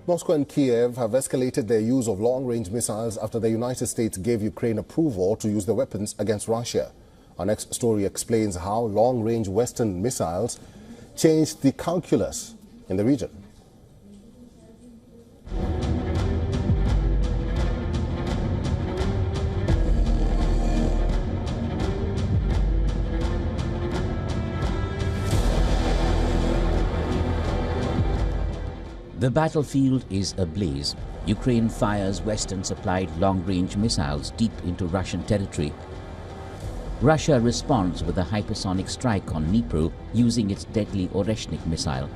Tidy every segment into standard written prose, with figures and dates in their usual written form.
Moscow and Kiev have escalated their use of long-range missiles after the United States gave Ukraine approval to use the weapons against Russia. Our next story explains how long-range Western missiles changed the calculus in the region. The battlefield is ablaze. Ukraine fires Western-supplied long-range missiles deep into Russian territory. Russia responds with a hypersonic strike on Dnipro using its deadly Oreshnik missile.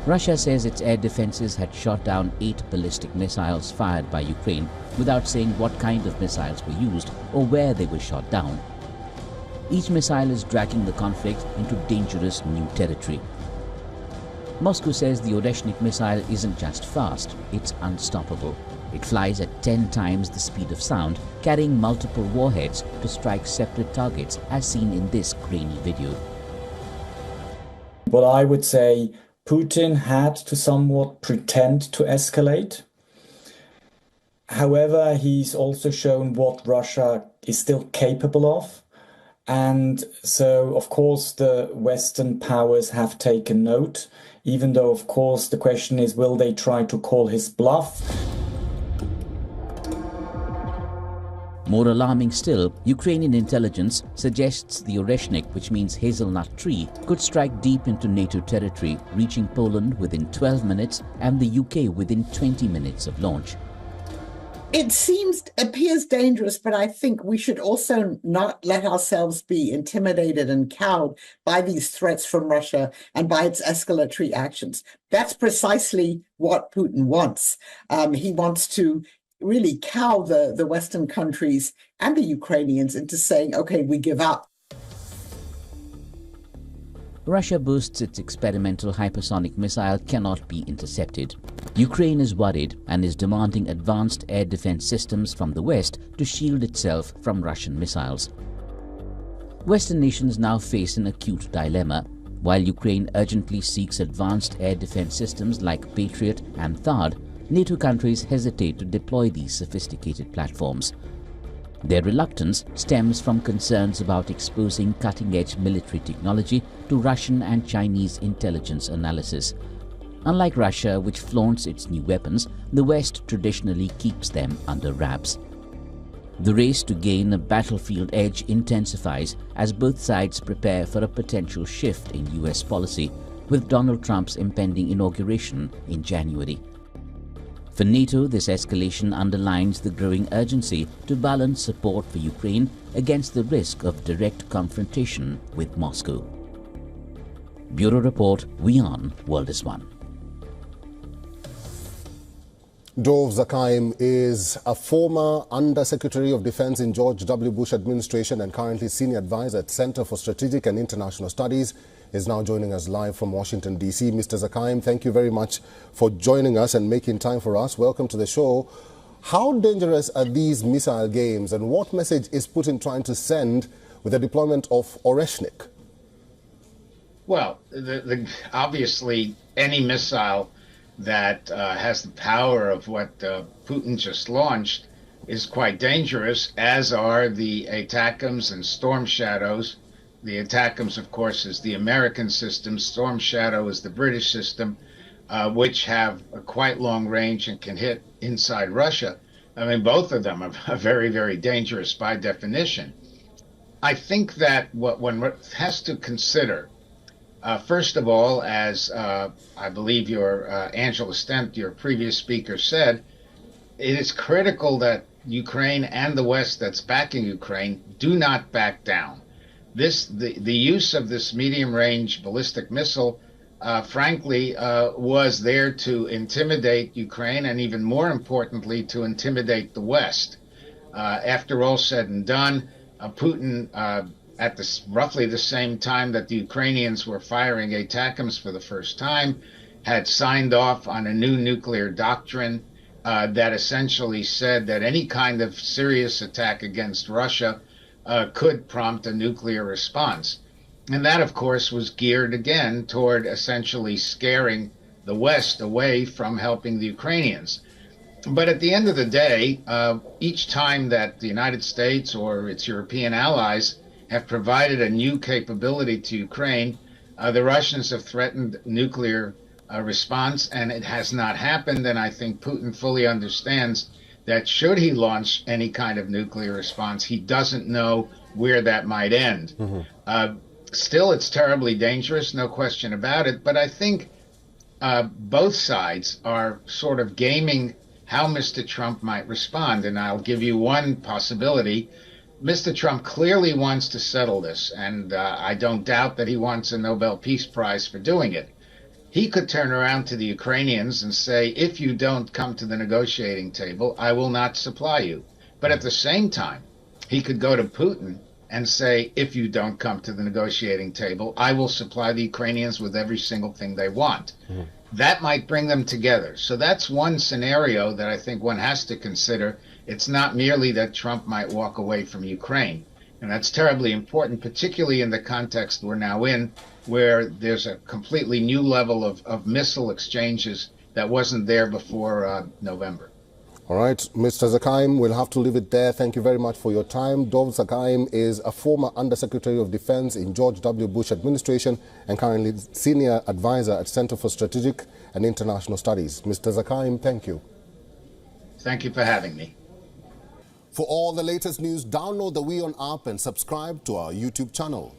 Russia says its air defenses had shot down 8 ballistic missiles fired by Ukraine without saying what kind of missiles were used or where they were shot down. Each missile is dragging the conflict into dangerous new territory. Moscow says the Oreshnik missile isn't just fast, it's unstoppable. It flies at 10 times the speed of sound, carrying multiple warheads to strike separate targets, as seen in this grainy video. Well, I would say Putin had to somewhat pretend to escalate. However, he's also shown what Russia is still capable of. And so, of course, the Western powers have taken note, even though, of course, the question is, will they try to call his bluff? More alarming still, Ukrainian intelligence suggests the Oreshnik, which means hazelnut tree, could strike deep into NATO territory, reaching Poland within 12 minutes and the UK within 20 minutes of launch. It appears dangerous, but I think we should also not let ourselves be intimidated and cowed by these threats from Russia and by its escalatory actions. That's precisely what Putin wants. He wants to really cow the Western countries and the Ukrainians into saying, okay, we give up. Russia boasts its experimental hypersonic missile cannot be intercepted. Ukraine is worried and is demanding advanced air defense systems from the West to shield itself from Russian missiles. Western nations now face an acute dilemma. While Ukraine urgently seeks advanced air defense systems like Patriot and THAAD, NATO countries hesitate to deploy these sophisticated platforms. Their reluctance stems from concerns about exposing cutting-edge military technology to Russian and Chinese intelligence analysis. Unlike Russia, which flaunts its new weapons, the West traditionally keeps them under wraps. The race to gain a battlefield edge intensifies as both sides prepare for a potential shift in US policy, with Donald Trump's impending inauguration in January. For NATO, this escalation underlines the growing urgency to balance support for Ukraine against the risk of direct confrontation with Moscow. Bureau Report, WION World is One. Dov Zakheim is a former Under-Secretary of Defense in George W. Bush administration and currently Senior Advisor at Center for Strategic and International Studies. Is now joining us live from Washington, D.C. Mr. Zakheim, thank you very much for joining us and making time for us. Welcome to the show. How dangerous are these missile games and what message is Putin trying to send with the deployment of Oreshnik? Well, obviously any missile that has the power of what Putin just launched is quite dangerous, as are the ATACMS and Storm Shadows. The ATACMS, of course, is the American system. Storm Shadow is the British system, which have a quite long range and can hit inside Russia. I mean, both of them are very, very dangerous by definition. I think that what one has to consider, first of all, as I believe your Angela Stent, your previous speaker, said, it is critical that Ukraine and the West that's backing Ukraine do not back down. The use of this medium-range ballistic missile, frankly, was there to intimidate Ukraine and, even more importantly, to intimidate the West. After all said and done, Putin, at roughly the same time that the Ukrainians were firing ATACMS for the first time, had signed off on a new nuclear doctrine that essentially said that any kind of serious attack against Russia could prompt a nuclear response. And that, of course, was geared again toward essentially scaring the West away from helping the Ukrainians. But at the end of the day, each time that the United States or its European allies have provided a new capability to Ukraine, the Russians have threatened nuclear response, and it has not happened. And I think Putin fully understands that should he launch any kind of nuclear response, he doesn't know where that might end. Still, it's terribly dangerous, no question about it. But I think both sides are sort of gaming how Mr. Trump might respond. And I'll give you one possibility. Mr. Trump clearly wants to settle this, and I don't doubt that he wants a Nobel Peace Prize for doing it. He could turn around to the Ukrainians and say, if you don't come to the negotiating table, I will not supply you. But at the same time, he could go to Putin and say, if you don't come to the negotiating table, I will supply the Ukrainians with every single thing they want. That might bring them together. So that's one scenario that I think one has to consider. It's not merely that Trump might walk away from Ukraine. And that's terribly important, particularly in the context we're now in, where there's a completely new level of missile exchanges that wasn't there before November. All right, Mr. Zakhaim, we'll have to leave it there. Thank you very much for your time. Dov Zakhaim is a former Undersecretary of Defense in George W. Bush administration and currently Senior Advisor at Center for Strategic and International Studies. Mr. Zakhaim, thank you. Thank you for having me. For all the latest news, download the WION app and subscribe to our YouTube channel.